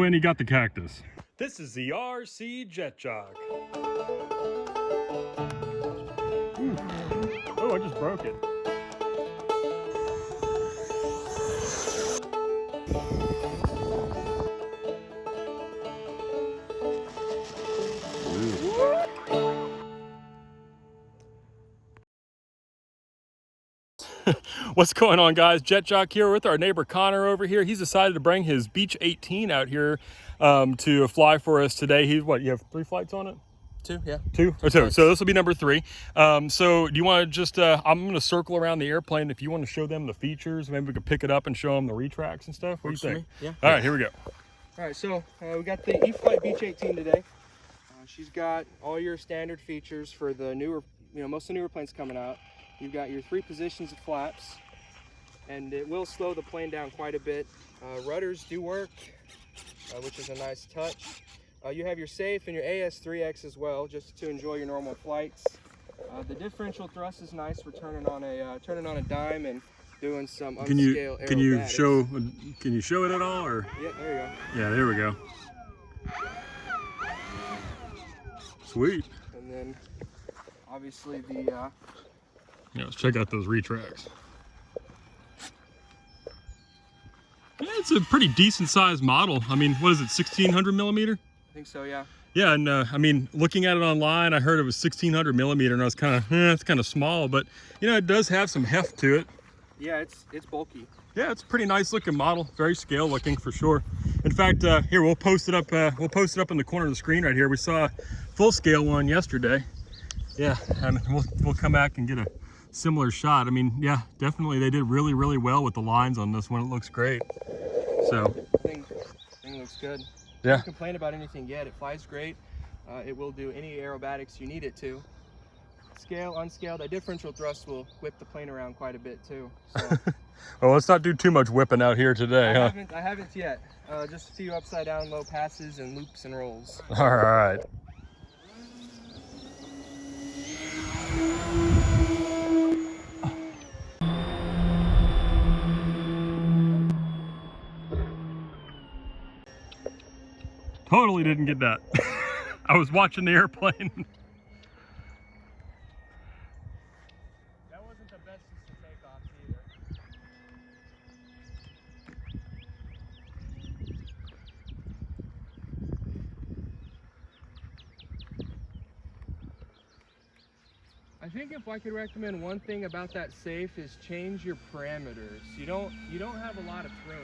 and he got the cactus. This is the RC Jet Jock. Oh, I just broke it. What's going on, guys? Jet Jock here with our neighbor Connor over here. He's decided to bring his Beech 18 out here to fly for us today. He's what, you have 3 flights on it? 2, yeah. 2 or 2. So this will be number 3. So do you want to just, I'm going to circle around the airplane. If you want to show them the features, maybe we could pick it up and show them the retracts and stuff. What do you think? Yeah. All right, here we go. All right, so we got the Flite Beech 18 today. She's got all your standard features for the newer, most of the newer planes coming out. You've got your 3 positions of flaps, and it will slow the plane down quite a bit. Rudders do work, which is a nice touch. You have your safe and your AS3X as well, just to enjoy your normal flights. The differential thrust is nice. We're turning on a dime and doing some unscale aerobatics. Can you show it at all, or? Yeah, there you go. Yeah, there we go. Sweet. And then obviously the yeah, let's check out those retracts. Yeah, it's a pretty decent sized model. I mean, what is it, 1600 millimeter? I think so, yeah. Yeah, and I mean, looking at it online, I heard it was 1600 millimeter, and I was kind of, it's kind of small, but it does have some heft to it. Yeah, it's bulky. Yeah, it's a pretty nice looking model, very scale looking for sure. In fact, here we'll post it up. We'll post it up in the corner of the screen right here. We saw a full scale one yesterday. Yeah, and we'll come back and get a similar shot. I mean, yeah, definitely they did really, really well with the lines on this one. It looks great. So thing looks good. Yeah. Don't complain about anything yet. It flies great. It will do any aerobatics you need it to. Scale, unscale, that differential thrust will whip the plane around quite a bit too. So. Well, let's not do too much whipping out here today, huh? I haven't yet. Just a few upside down low passes and loops and rolls. All right. Totally didn't get that. I was watching the airplane. That wasn't the best to take off either. I think if I could recommend one thing about that safe is change your parameters. You don't have a lot of throw.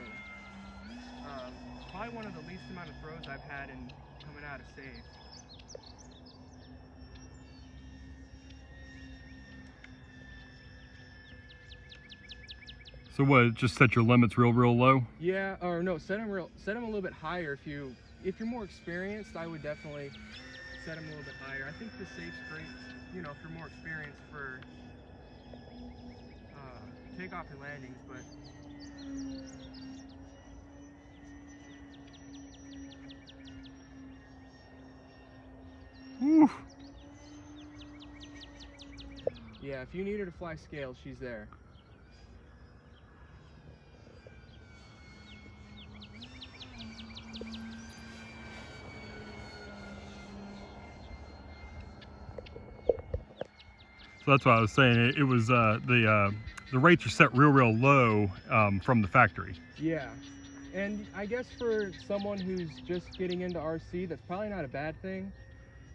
Probably one of the least amount of throws I've had in coming out of safe. So what? Just set your limits real low? Yeah, or no, set them a little bit higher. If you're more experienced, I would definitely set them a little bit higher. I think the safe's great, if you're more experienced for takeoff and landings, but Oof. Yeah, if you need her to fly scale, she's there. So that's what I was saying. It was the rates are set real low from the factory. Yeah, and I guess for someone who's just getting into RC, that's probably not a bad thing.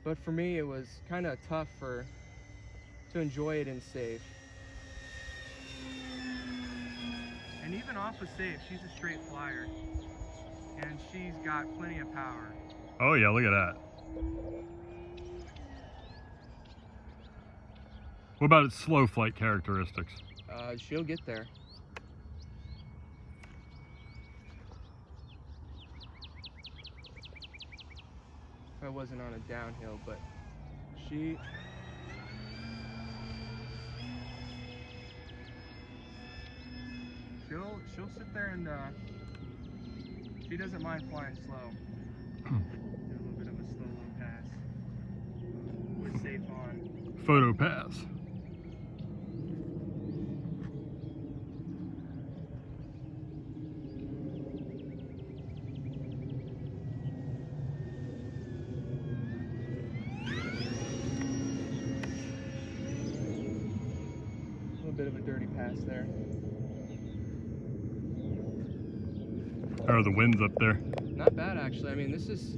But for me, it was kind of tough to enjoy it in safe. And even off of safe, she's a straight flyer, and she's got plenty of power. Oh yeah, look at that. What about its slow flight characteristics? She'll get there. I wasn't on a downhill, but she'll sit there and she doesn't mind flying slow. Do a little bit of a slow low pass with safe on. Photo pass. pass there. How are the winds up there? Not bad, actually. I mean, this is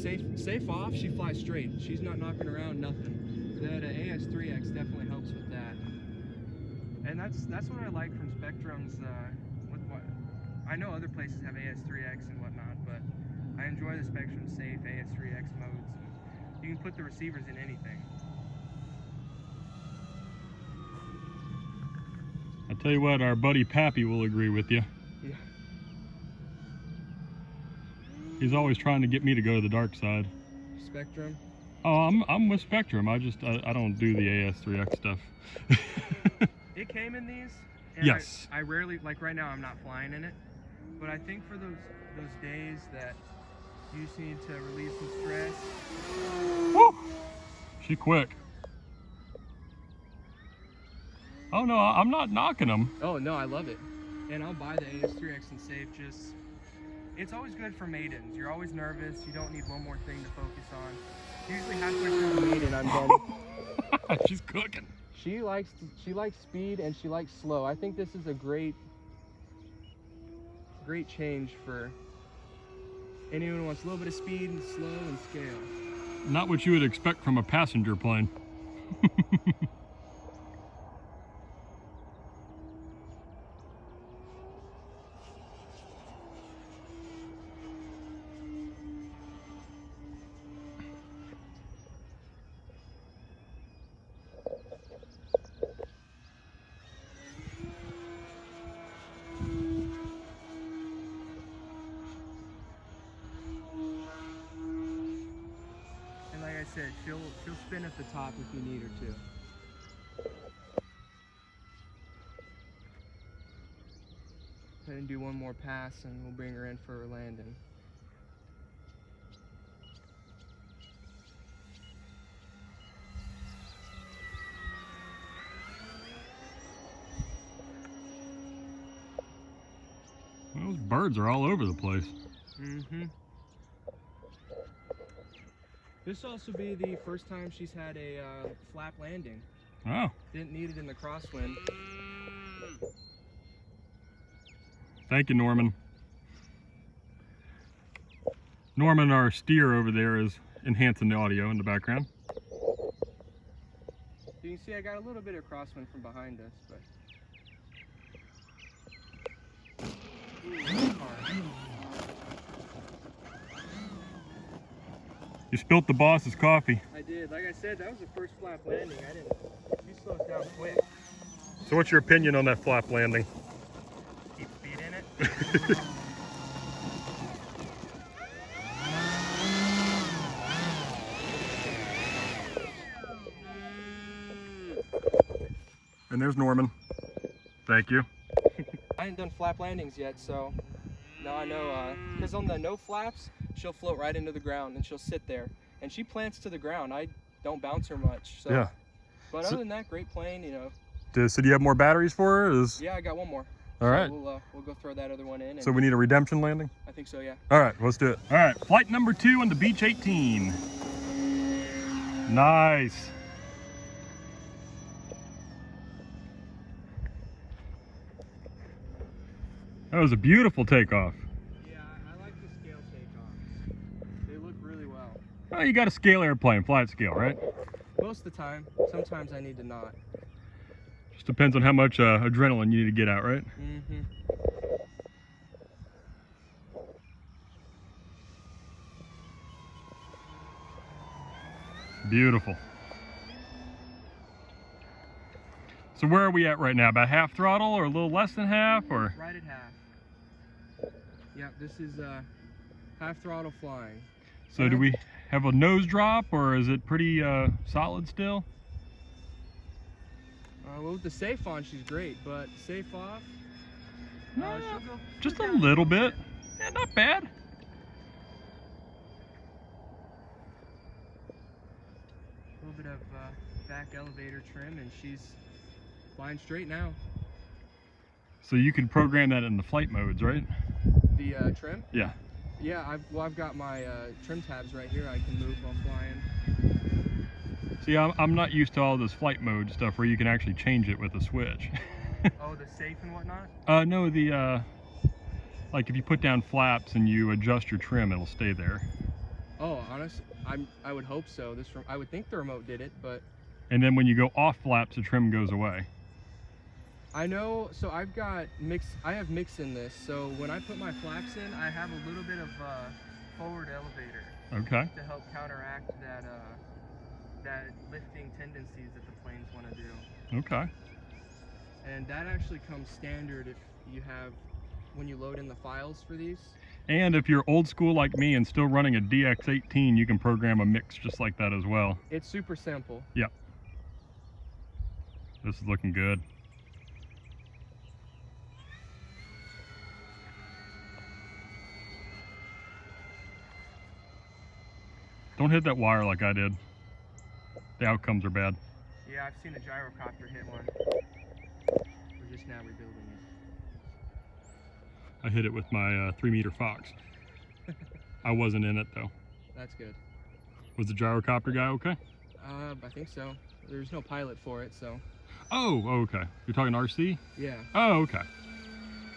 safe off. She flies straight. She's not knocking around, nothing. That AS3X definitely helps with that. And that's what I like from Spectrum's. I know other places have AS3X and whatnot, but I enjoy the Spectrum safe AS3X modes. And you can put the receivers in anything. I tell you what, our buddy Pappy will agree with you. Yeah. He's always trying to get me to go to the dark side. Spectrum. Oh, I'm with Spectrum. I don't do the AS3X stuff. It came in these. And Yes. I rarely, like right now, I'm not flying in it. But I think for those days that you just need to relieve some stress. Woo! She quick. Oh no, I'm not knocking them. Oh no, I love it. And I'll buy the AS3X and save just, it's always good for maidens. You're always nervous. You don't need one more thing to focus on. Usually halfway through the maiden, I'm done. She's cooking. She likes speed and she likes slow. I think this is a great change for anyone who wants a little bit of speed and slow and scale. Not what you would expect from a passenger plane. Said, she'll spin at the top if you need her to. Go ahead and do one more pass and we'll bring her in for her landing. Those birds are all over the place. Mm-hmm. This will also be the first time she's had a flap landing. Oh. Didn't need it in the crosswind. Thank you, Norman. Norman, our steer over there, is enhancing the audio in the background. You can see I got a little bit of crosswind from behind us, but... You spilt the boss's coffee. I did. Like I said, that was the first flap landing. She slowed down quick. So what's your opinion on that flap landing? Keep speed in it. And there's Norman. Thank you. I haven't done flap landings yet, so now I know, because on the no flaps, she'll float right into the ground and she'll sit there. And she plants to the ground. I don't bounce her much. So. Yeah. But other than that, great plane, you know. So do you have more batteries for her? Yeah, I got one more. All right. We'll go throw that other one in. So we need a redemption landing? I think so, yeah. All right, let's do it. All right, flight number 2 on the Beech 18. Nice. That was a beautiful takeoff. Yeah, I like the scale takeoffs. They look really well. Oh, you got a scale airplane, flight scale, right? Most of the time. Sometimes I need to not. Just depends on how much adrenaline you need to get out, right? Mm-hmm. Beautiful. So where are we at right now? About half throttle or a little less than half, or? Right at half. Yep, this is half throttle flying. So do we have a nose drop, or is it pretty solid still? Well, with the safe on, she's great, but safe off, she'll go just a little bit. Yeah, not bad. A little bit of back elevator trim, and she's flying straight now. So you can program that in the flight modes, right? The trim? Yeah. Yeah, I've got my trim tabs right here. I can move while flying. See, I'm not used to all this flight mode stuff where you can actually change it with a switch. Oh, the safe and whatnot? No, the like if you put down flaps and you adjust your trim, it'll stay there. Oh, honest, I would hope so. I would think the remote did it, but And then when you go off flaps, the trim goes away. I know. So I've got mix. I have mix in this. So when I put my flaps in, I have a little bit of forward elevator Okay. to help counteract that lifting tendencies that the planes want to do. Okay. And that actually comes standard if you have when you load in the files for these. And if you're old school like me and still running a DX18, you can program a mix just like that as well. It's super simple. Yep. This is looking good. Don't hit that wire like I did. The outcomes are bad. Yeah, I've seen a gyrocopter hit one. We're just now rebuilding it. I hit it with my 3-meter Fox. I wasn't in it though. That's good. Was the gyrocopter guy okay? I think so. There's no pilot for it, so. Oh, okay. You're talking RC? Yeah. Oh, okay.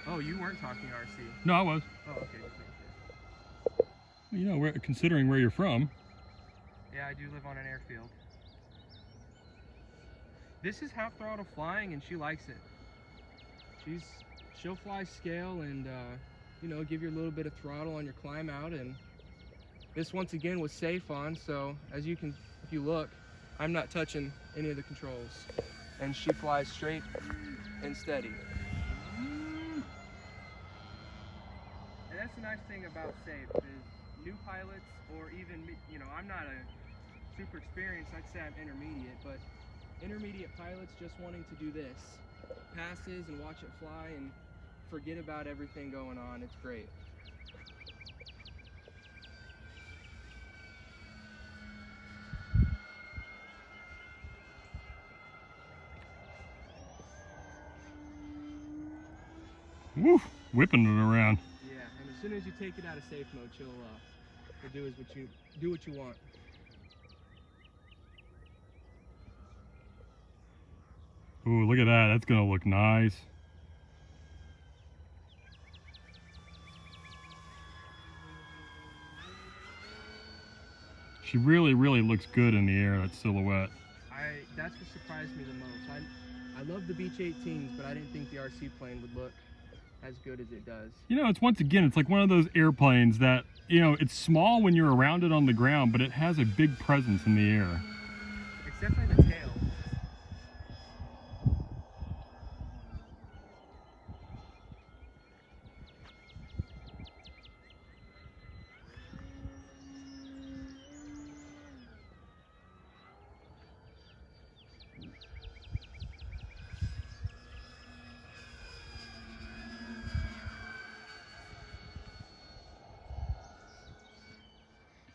Oh, you weren't talking RC. No, I was. Oh, okay. Just making sure. You know, considering where you're from. Yeah, I do live on an airfield. This is half throttle flying, and she likes it. She'll fly scale and you know, give you a little bit of throttle on your climb out. And this once again was safe on, so as you can, if you look, I'm not touching any of the controls, and she flies straight and steady. And that's the nice thing about safe is new pilots, or even me, you know, I'm not a super experienced, I'd say I'm intermediate, but intermediate pilots just wanting to do this, passes and watch it fly and forget about everything going on. It's great. Woo! Whipping it around. Yeah, and as soon as you take it out of safe mode, she'll do what you want. Ooh, look at that. That's gonna look nice. She really, really looks good in the air, that silhouette. That's what surprised me the most. I love the Beech 18s, but I didn't think the RC plane would look as good as it does. You know, it's once again, it's like one of those airplanes that, you know, it's small when you're around it on the ground, but it has a big presence in the air. It's definitely the tail.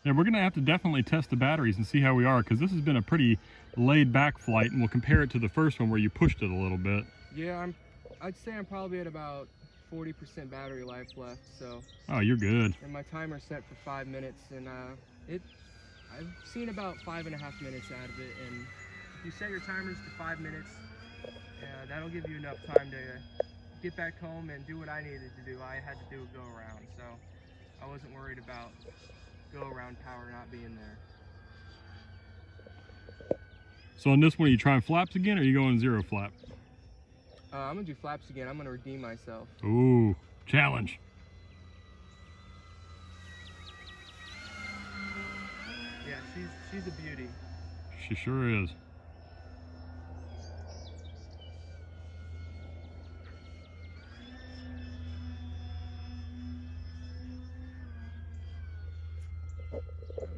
Yeah, we're gonna have to definitely test the batteries and see how we are, because this has been a pretty laid back flight, and we'll compare it to the first one where you pushed it a little bit. Yeah, I'd say I'm probably at about 40% battery life left, so. Oh, you're good. And my timer's set for 5 minutes, and I've seen about 5.5 minutes out of it, and if you set your timers to 5 minutes, that'll give you enough time to get back home and do what I needed to do. I had to do a go around, so I wasn't worried about go around power not being there. So on this one, are you trying flaps again, or are you going 0 flap? I'm gonna do flaps again. I'm gonna redeem myself. Ooh, challenge. Yeah, she's a beauty. She sure is.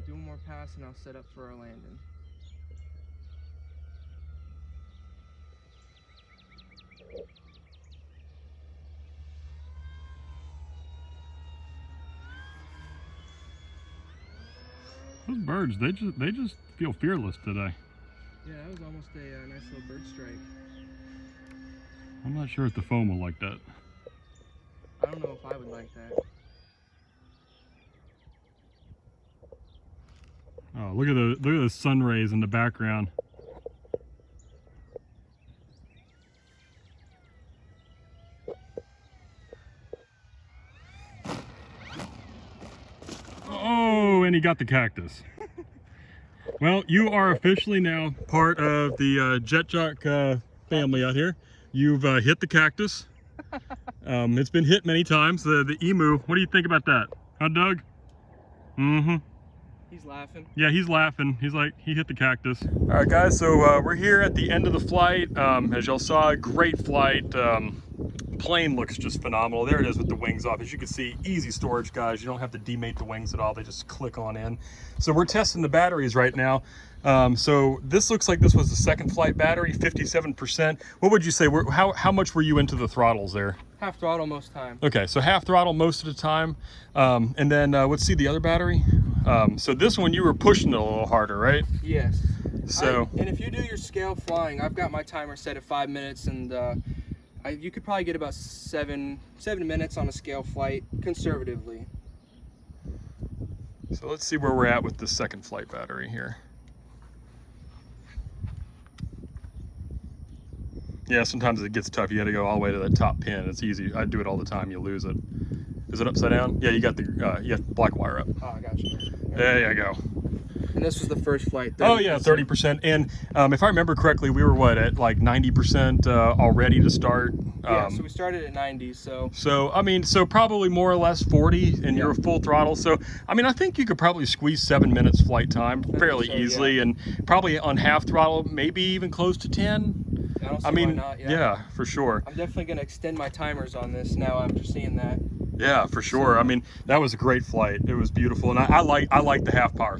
Do one more pass and I'll set up for our landing. Those birds, they just feel fearless today. Yeah, that was almost a nice little bird strike. I'm not sure if the foam will like that. I don't know if I would like that. Oh, look at the sun rays in the background. he got the cactus. Well, you are officially now part of the Jet Jock family out here. You've hit the cactus. It's been hit many times. The emu. What do you think about that? Huh, Doug? Mm-hmm. He's laughing. Yeah, he's laughing. He's like, he hit the cactus. All right, guys, so we're here at the end of the flight. As y'all saw, great flight. Plane looks just phenomenal. There it is with the wings off. As you can see, easy storage, guys. You don't have to demate the wings at all. They just click on in. So we're testing the batteries right now. So this looks like this was the second flight battery, 57%. What would you say? How much were you into the throttles there? Half throttle most time. Okay, so half throttle most of the time. And then let's see the other battery. So this one you were pushing it a little harder, right? Yes. So and if you do your scale flying, I've got my timer set at 5 minutes, and you could probably get about seven minutes on a scale flight conservatively. So let's see where we're at with the second flight battery here. Yeah, sometimes it gets tough. You got to go all the way to the top pin. It's easy. I do it all the time. You lose it. Is it upside down? Yeah, you got the black wire up. Oh, I got you. There you go. And this was the first flight. 30%. Oh yeah, 30%. And if I remember correctly, we were what, at like 90% already to start. Yeah, so we started at 90. So I mean, so probably more or less 40, and you're full throttle. So I mean, I think you could probably squeeze 7 minutes flight time fairly easily, yeah. And probably on half throttle, maybe even close to 10. I don't see why not, yeah, for sure. I'm definitely going to extend my timers on this now after seeing that. Yeah, for sure. I mean, that was a great flight. It was beautiful, and I like the half power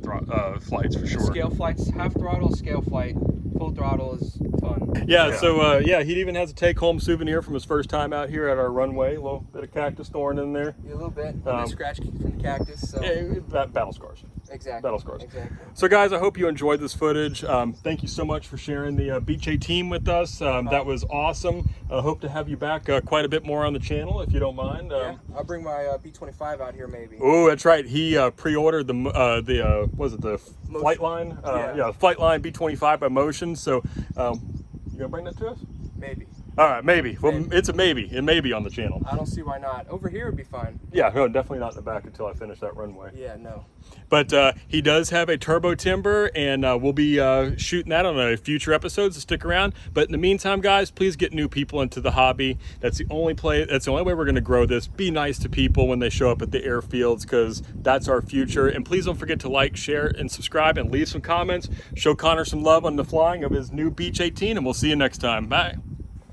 flights for sure. Scale flights, half throttle, scale flight, full throttle is fun. Yeah. So yeah, he even has a take-home souvenir from his first time out here at our runway. A little bit of cactus thorn in there. Yeah, a little bit. A scratch from the cactus. So. Yeah, battle scars. Exactly. Battle scars. Exactly. So guys, I hope you enjoyed this footage. Thank you so much for sharing the Beech 18 with us. That was awesome. I hope to have you back quite a bit more on the channel, if you don't mind. Yeah, I'll bring my B25 out here maybe. Oh, that's right. He pre-ordered the was it the Flite line? Yeah, Flite line B25 by Motion. So you gonna bring that to us? Maybe. All right, maybe. Well, it's a maybe. It may be on the channel. I don't see why not. Over here would be fine. Yeah, no, definitely not in the back until I finish that runway. Yeah, no. But he does have a turbo timber, and we'll be shooting that on a future episode, so stick around. But in the meantime, guys, please get new people into the hobby. That's the only way we're going to grow this. Be nice to people when they show up at the airfields, because that's our future. And please don't forget to like, share, and subscribe, and leave some comments. Show Connor some love on the flying of his new Beech 18, and we'll see you next time. Bye.